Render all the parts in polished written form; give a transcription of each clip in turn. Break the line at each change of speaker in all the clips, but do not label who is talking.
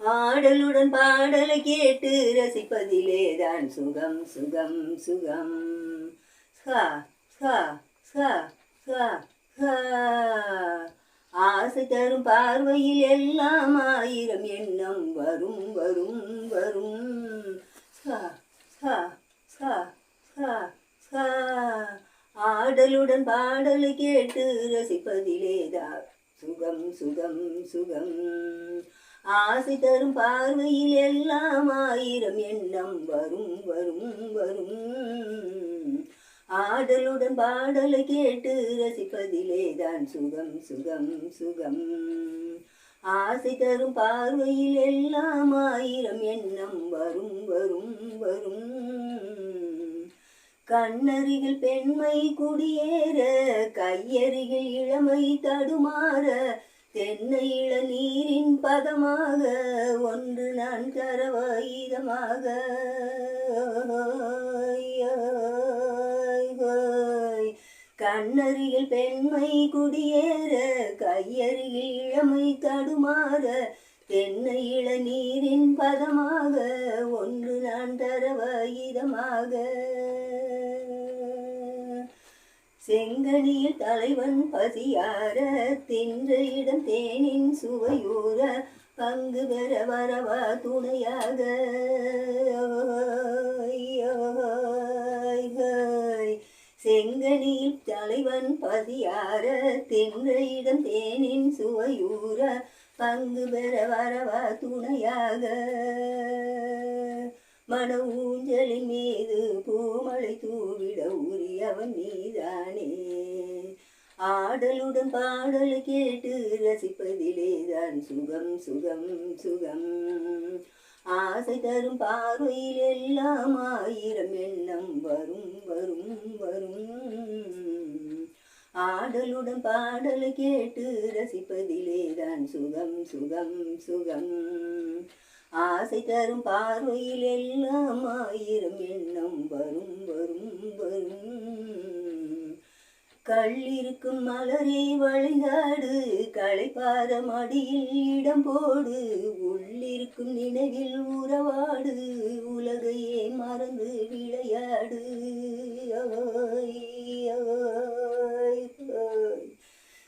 ஆடலுடன் பாடலை கேட்டு ரசிப்பதிலேதான் சுகம் சுகம் சுகம். சா சா சா சா சா. ஆசை தரும் பார்வையில் எல்லாம் ஆயிரம் எண்ணம் வரும் வரும் வரும். சா சா சா சா சா. ஆடலுடன் பாடலை கேட்டு ரசிப்பதிலேதான் சுகம் சுகம் சுகம். ஆசை தரும் பார்வையில் எல்லாம் ஆயிரம் எண்ணம் வரும் வரும் வரும். ஆடலுடன் பாடலை கேட்டு ரசிப்பதிலேதான் சுகம் சுகம் சுகம். ஆசை தரும் பார்வையில் எல்லாம் ஆயிரம் எண்ணம் வரும் வரும் வரும். கண்ணருகில் பெண்மை குடியேற, கையருகில் இளமை தடுமாற, தென்னை இளநீரின் பதமாக ஒன்று நான் தரவாயுதமாக. கண்ணருகில் பெண்மை குடியேற, கையருகில் இளமை தடுமாற, தென்னை இளநீரின் பதமாக ஒன்று நான் தரவாயுதமாக. செங்கனியில் தலைவன் பசியார, தின்ற இடம் தேனின் சுவையூற, பங்கு பெற வரவா துணையாக. செங்கனியில் தலைவன் பசியார, தின்ற இடம் தேனின் சுவையூற, பங்கு பெற வரவா துணையாக. மன ஊஞ்சலின் மீது பூமலை தூவிட உரியவன் நீதானே. ஆடலுடன் பாடலை கேட்டு ரசிப்பதிலேதான் சுகம் சுகம் சுகம். ஆசை தரும் பார்வையில் எல்லாம் ஆயிரம் எண்ணம் வரும் வரும் வரும். ஆடலுடன் பாடலை கேட்டு ரசிப்பதிலேதான் சுகம் சுகம் சுகம். ஆசை தரும் பார்வையில் எல்லாம் ஆயிரம் எண்ணம் வரும் வரும் வரும். கள்ளிருக்கும் மலரே வழிகாடு, களைப்பார மடியில் இடம் போடு, உள்ளிருக்கும் நினைவில் உறவாடு, உலகையே மறந்து விளையாடு.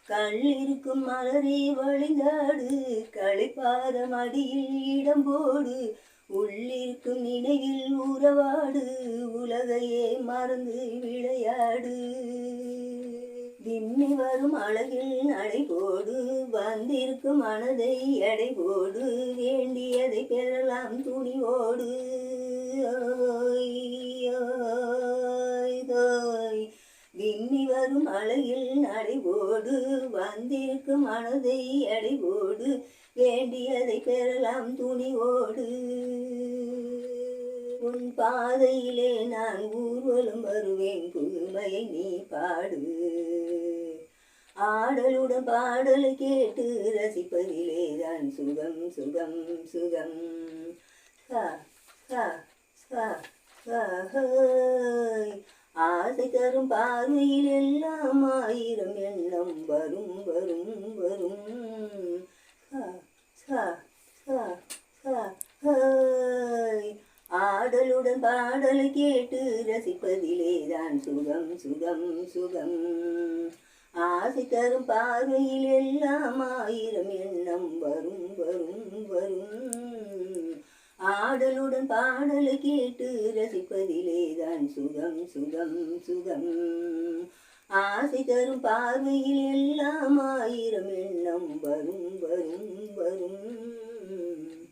கள்ளிருக்கும் மலரே வழிகாடு, களைப்பார மடியில் இடம் போடு, உள்ளிருக்கும் நினைவில் உறவாடு, உலகையே மறந்து விளையாடு. விம்மி வரும் அழகில் நடைபோடு, வந்திருக்கும் மனதை எடை போடு, வேண்டியதை பெறலாம் துணிவோடு. விம்மி வரும் அழகில் நடைபோடு, வந்திருக்கும் மனதை எடை போடு, வேண்டியதை பெறலாம் துணிவோடு. உன் பாதையிலே நான் ஊர்வலம் வருவேன், புதுமையை நீ பாடு. ஆடலுடன் பாடலை கேட்டு ரசிப்பதிலேதான் சுகம் சுகம் சுகம். சா சா சா சா. ஆசை தரும் பார்வையில் எல்லாம் ஆயிரம் எண்ணம் வரும் வரும் வரும். சா சா சா சா. ஆடலுடன் பாடலை கேட்டு ரசிப்பதிலேதான் சுகம் சுகம் சுகம். ஆசை தரும் பார்வையில் எல்லாம் ஆயிரம் எண்ணம் வரும் வரும் வரும். ஆடலுடன் பாடலை கேட்டு ரசிப்பதிலேதான் சுகம் சுகம் சுகம். ஆசை தரும் பார்வையில் எல்லாம் ஆயிரம் எண்ணம் வரும் வரும் வரும்.